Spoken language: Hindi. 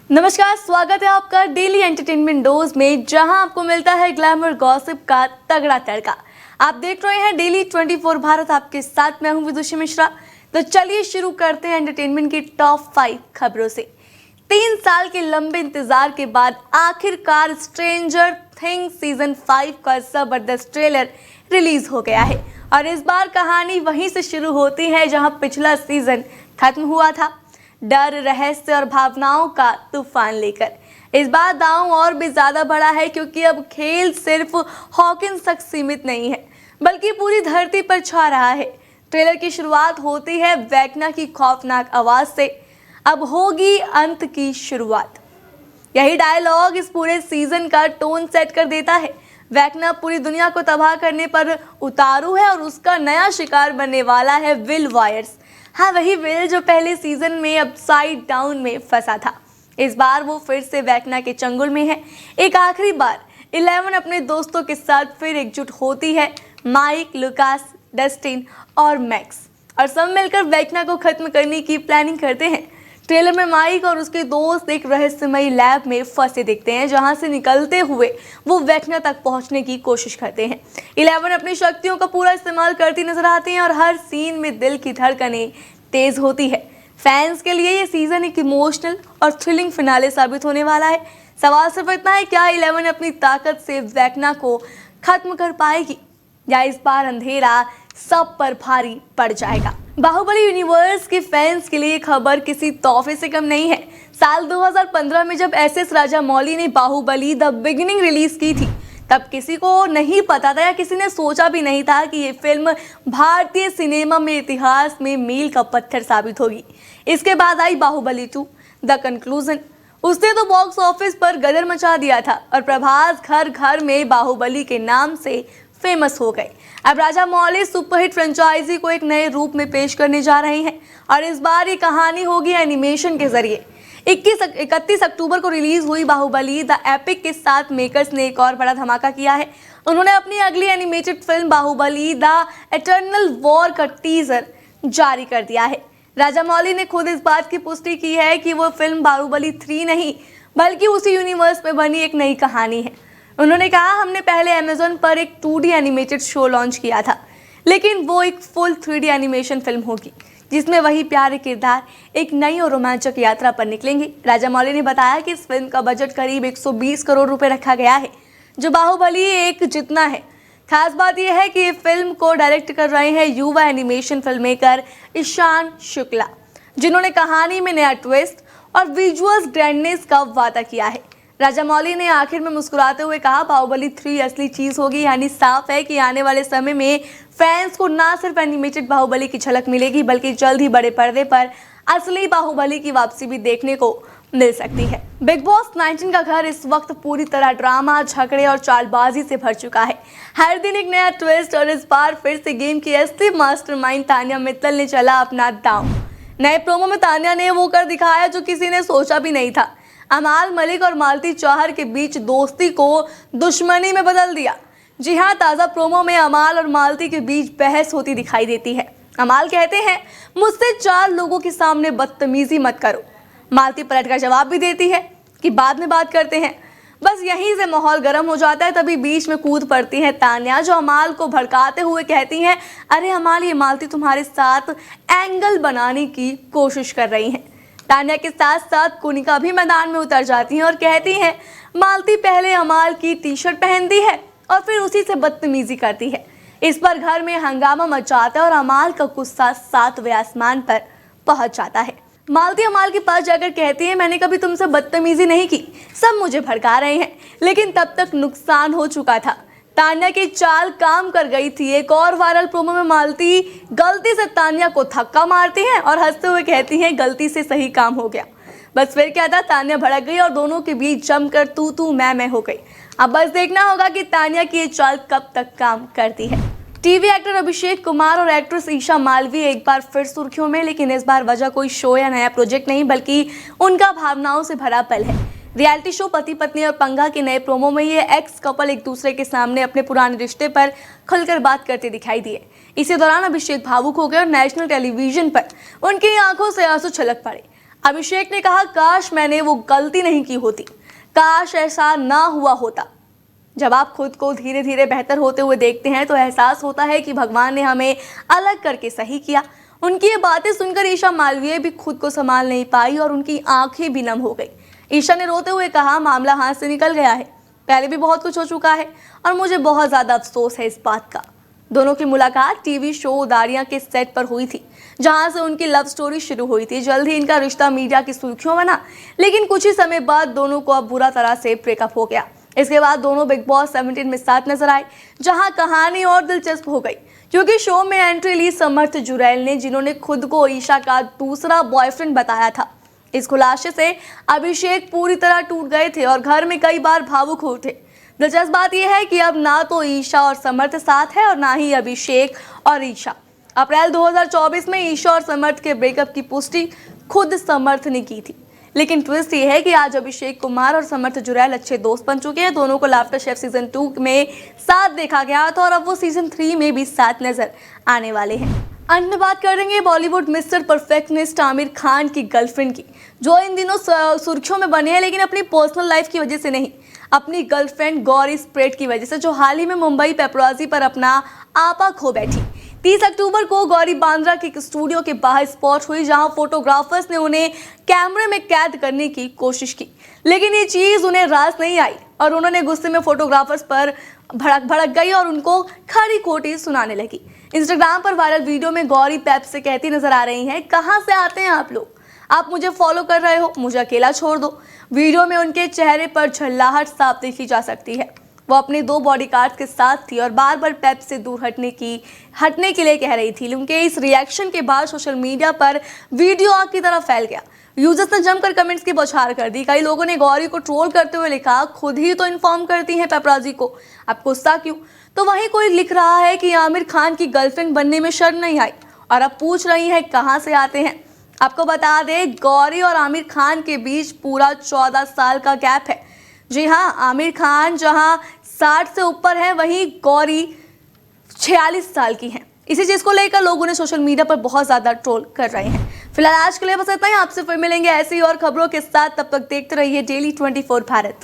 नमस्कार, स्वागत है आपका डेली एंटरटेनमेंट डोज में, जहां आपको मिलता है ग्लैमर गॉसिप का तगड़ा तड़का। आप देख रहे हैं डेली 24 भारत, आपके साथ मैं हूं विदुषी मिश्रा। तो चलिए शुरू करते हैं एंटरटेनमेंट की टॉप 5 खबरों से। 3 साल के लंबे इंतजार के बाद आखिरकार स्ट्रेंजर थिंग्स सीजन 5 का जबरदस्त ट्रेलर रिलीज हो गया है और इस बार कहानी वहीं से शुरू होती है जहां पिछला सीजन खत्म हुआ था, डर, रहस्य और भावनाओं का तूफान लेकर। इस बार दांव और भी ज्यादा बड़ा है क्योंकि अब खेल सिर्फ हॉकिंस तक सीमित नहीं है बल्कि पूरी धरती पर छा रहा है। ट्रेलर की शुरुआत होती है वेक्ना की खौफनाक आवाज से, अब होगी अंत की शुरुआत। यही डायलॉग इस पूरे सीजन का टोन सेट कर देता है। वेक्ना पूरी दुनिया को तबाह करने पर उतारू है और उसका नया शिकार बनने वाला है विल वायर्स। हाँ, वही विल जो पहले सीजन में अपसाइड डाउन में फंसा था। इस बार वो फिर से वेक्ना के चंगुल में है। एक आखिरी बार 11 अपने दोस्तों के साथ फिर एकजुट होती है, माइक, लुकास, डस्टिन और मैक्स, और सब मिलकर वेक्ना को खत्म करने की प्लानिंग करते हैं। ट्रेलर में माइक और उसके दोस्त एक रहस्यमयी लैब में फंसे दिखते हैं जहां से निकलते हुए वो वेक्ना तक पहुंचने की कोशिश करते हैं। 11 अपनी शक्तियों का पूरा इस्तेमाल करती नजर आती हैं और हर सीन में दिल की धड़कनें तेज होती है। फैंस के लिए ये सीजन एक इमोशनल और थ्रिलिंग फिनाले साबित होने वाला है। सवाल सिर्फ इतना है, क्या 11 अपनी ताकत से वेक्ना को खत्म कर पाएगी या इस बार अंधेरा सब पर भारी पड़ जाएगा। बाहुबली यूनिवर्स के फैंस के लिए खबर किसी तोहफे से कम नहीं है। साल 2015 में जब एस.एस. राजामौली ने बाहुबली द बिगिनिंग रिलीज की थी, तब किसी को नहीं पता था या किसी ने सोचा भी नहीं था कि ये फिल्म भारतीय सिनेमा में इतिहास में मील का पत्थर साबित होगी। इसके बाद आई बाहुबली 2 द कंक्लूजन। उसने तो बॉक्स ऑफिस पर गदर मचा दिया था और प्रभास घर घर में बाहुबली के नाम से फेमस हो गए। अब राजामौली सुपरहिट फ्रेंचाइजी को एक नए रूप में पेश करने जा रहे हैं और इस बार ये कहानी होगी एनिमेशन के जरिए। 31 अक्टूबर को रिलीज हुई बाहुबली द एपिक के साथ मेकर्स ने एक और बड़ा धमाका किया है। उन्होंने अपनी अगली animated film Baahubali the Eternal War का टीजर जारी कर दिया है। राजामौली ने खुद इस बात की पुष्टि की है कि वो फिल्म बाहुबली 3 नहीं बल्कि उसी यूनिवर्स में बनी एक नई कहानी है। उन्होंने कहा, हमने पहले अमेज़न पर एक 2D एनिमेटेड शो लॉन्च किया था, लेकिन वो एक फुल 3D एनिमेशन फिल्म होगी जिसमें वही प्यारे किरदार एक नई और रोमांचक यात्रा पर निकलेंगे। राजामौली ने बताया कि इस फिल्म का बजट करीब 120 करोड़ रुपए रखा गया है, जो बाहुबली 1 जितना है। खास बात यह है कि ये फिल्म को डायरेक्ट कर रहे हैं युवा animation film maker Ishaan Shukla, जिन्होंने कहानी में नया ट्विस्ट और विजुअल्स ग्रैंडनेस का वादा किया है। राजामौली ने आखिर में मुस्कुराते हुए कहा, बाहुबली 3 असली चीज होगी। यानी साफ है कि आने वाले समय में फैंस को ना सिर्फ एनिमेटेड बाहुबली की झलक मिलेगी बल्कि जल्द ही बड़े पर्दे पर असली बाहुबली की वापसी भी देखने को मिल सकती है। बिग बॉस 19 का घर इस वक्त पूरी तरह ड्रामा, झगड़े और चालबाजी से भर चुका है। हर दिन एक नया ट्विस्ट और इस बार फिर से गेम की असली मास्टरमाइंड तान्या मित्तल ने चला अपना दांव। नए प्रोमो में तान्या ने वो कर दिखाया जो किसी ने सोचा भी नहीं था। अमाल मलिक और मालती चाहर के बीच दोस्ती को दुश्मनी में बदल दिया। जी हाँ, ताज़ा प्रोमो में अमाल और मालती के बीच बहस होती दिखाई देती है। अमाल कहते हैं, मुझसे 4 लोगों के सामने बदतमीजी मत करो। मालती पलट कर जवाब भी देती है कि बाद में बात करते हैं। बस यहीं से माहौल गर्म हो जाता है। तभी बीच में कूद पड़ती है तान्या, जो अमाल को भड़काते हुए कहती हैं, अरे अमाल, ये मालती तुम्हारे साथ एंगल बनाने की कोशिश कर रही हैं। तान्या के साथ साथ कुनिका भी मैदान में उतर जाती हैं और कहती हैं, मालती पहले अमाल की टी-शर्ट पहनती है और फिर उसी से बदतमीजी करती है। इस पर घर में हंगामा मच जाता है और अमाल का गुस्सा 7वें आसमान पर पहुंच जाता है। मालती अमाल के पास जाकर कहती है, मैंने कभी तुमसे बदतमीजी नहीं की, सब मुझे भड़का रहे हैं। लेकिन तब तक नुकसान हो चुका था। तान्या की चाल काम कर गई थी। एक और वायरल प्रोमो में मालती गलती से तान्या को धक्का मारती हैं और हंसते हुए कहती हैं, गलती से सही काम हो गया। बस फिर क्या था, तान्या भड़क गई और दोनों के बीच जमकर तू मैं हो गई। अब बस देखना होगा कि तान्या की ये चाल कब तक काम करती है। टीवी एक्टर अभिषेक कुमार और एक्ट्रेस ईशा मालवी एक बार फिर सुर्खियों में, लेकिन इस बार वजह कोई शो या नया प्रोजेक्ट नहीं बल्कि उनका भावनाओं से भरा पल है। रियलिटी शो पति पत्नी और पंगा के नए प्रोमो में ये एक्स कपल एक दूसरे के सामने अपने पुराने रिश्ते पर खुलकर बात करते दिखाई दिए। इसी दौरान अभिषेक भावुक हो गए और नेशनल टेलीविजन पर उनकी आंखों से आंसू छलक पड़े। अभिषेक ने कहा, काश मैंने वो गलती नहीं की होती, काश ऐसा ना हुआ होता। जब आप खुद को धीरे धीरे बेहतर होते हुए देखते हैं तो एहसास होता है कि भगवान ने हमें अलग करके सही किया। उनकी ये बातें सुनकर ईशा मालवीय भी खुद को संभाल नहीं पाई और उनकी आंखें भी नम हो गई। ईशा ने रोते हुए कहा, मामला हाथ से निकल गया है, पहले भी बहुत कुछ हो चुका है और मुझे बहुत ज्यादा अफसोस है इस बात का। दोनों की मुलाकात टीवी शो उदारियां के सेट पर हुई थी, जहां से उनकी लव स्टोरी शुरू हुई थी। जल्द ही इनका रिश्ता मीडिया की सुर्खियों बना, लेकिन कुछ ही समय बाद दोनों को अब बुरा तरह से ब्रेकअप हो गया। इसके बाद दोनों बिग बॉस 17 में साथ नजर आए, जहां कहानी और दिलचस्प हो गई, क्योंकि शो में एंट्री ली समर्थ जुरैल ने, जिन्होंने खुद को ईशा का दूसरा बॉयफ्रेंड बताया था। इस खुलासे से अभिषेक पूरी तरह टूट गए थे और घर में कई बार भावुक हुए थे। दिलचस्प बात यह है कि अब ना तो ईशा और समर्थ साथ है और ना ही अभिषेक और ईशा। अप्रैल 2024 में ईशा और समर्थ के ब्रेकअप की पुष्टि खुद समर्थ ने की थी, लेकिन ट्विस्ट ये है कि आज अभिषेक कुमार और समर्थ जुरैल अच्छे दोस्त बन चुके हैं। दोनों को लाफ्टर शेफ सीजन 2 में साथ देखा गया था और अब वो सीजन 3 में भी साथ नजर आने वाले हैं। अंत में बात करेंगे बॉलीवुड मिस्टर परफेक्शनिस्ट आमिर खान की गर्लफ्रेंड की, जो इन दिनों सुर्खियों में बने हैं, लेकिन अपनी पर्सनल लाइफ की वजह से नहीं, अपनी गर्लफ्रेंड गौरी स्प्रेड की वजह से, जो हाल ही में मुंबई पेपराजी पर अपना आपा खो बैठी। 30 अक्टूबर को गौरी बांद्रा के एक स्टूडियो के बाहर स्पॉट हुई, जहां फोटोग्राफर्स ने उन्हें कैमरे में कैद करने की कोशिश की, लेकिन ये चीज उन्हें रास नहीं आई और उन्होंने गुस्से में फोटोग्राफर्स पर भड़क गई और उनको खरी खोटी सुनाने लगी। इंस्टाग्राम पर वायरल वीडियो में गौरी पैप से कहती नजर आ रही हैं, कहां से आते हैं आप लोग, आप मुझे फॉलो कर रहे हो, मुझे अकेला छोड़ दो। वीडियो में उनके चेहरे पर झल्लाहट साफ देखी जा सकती है। वो अपने 2 बॉडीगार्ड्स के साथ थी और बार बार पेप से दूर हटने के लिए कह रही थी। उनके इस रिएक्शन के बाद सोशल मीडिया पर वीडियो आग की तरह फैल गया। यूजर्स ने जमकर कमेंट्स की बौछार कर दी। कई लोगों ने गौरी को ट्रोल करते हुए लिखा, खुद ही तो इन्फॉर्म करती हैं पेपराजी को, अब गुस्सा क्यों। तो वहीं कोई लिख रहा है कि आमिर खान की गर्लफ्रेंड बनने में शर्म नहीं आई और अब पूछ रही है कहां से आते हैं। आपको बता दें, गौरी और आमिर खान के बीच पूरा 14 साल का गैप है। जी हाँ, आमिर खान जहां 60 से ऊपर है, वहीं गौरी 46 साल की हैं। इसी चीज को लेकर लोग उन्हें सोशल मीडिया पर बहुत ज्यादा ट्रोल कर रहे हैं। फिलहाल आज के लिए बस इतना ही। आपसे फिर मिलेंगे ऐसी और खबरों के साथ, तब तक देखते रहिए डेली 24 भारत।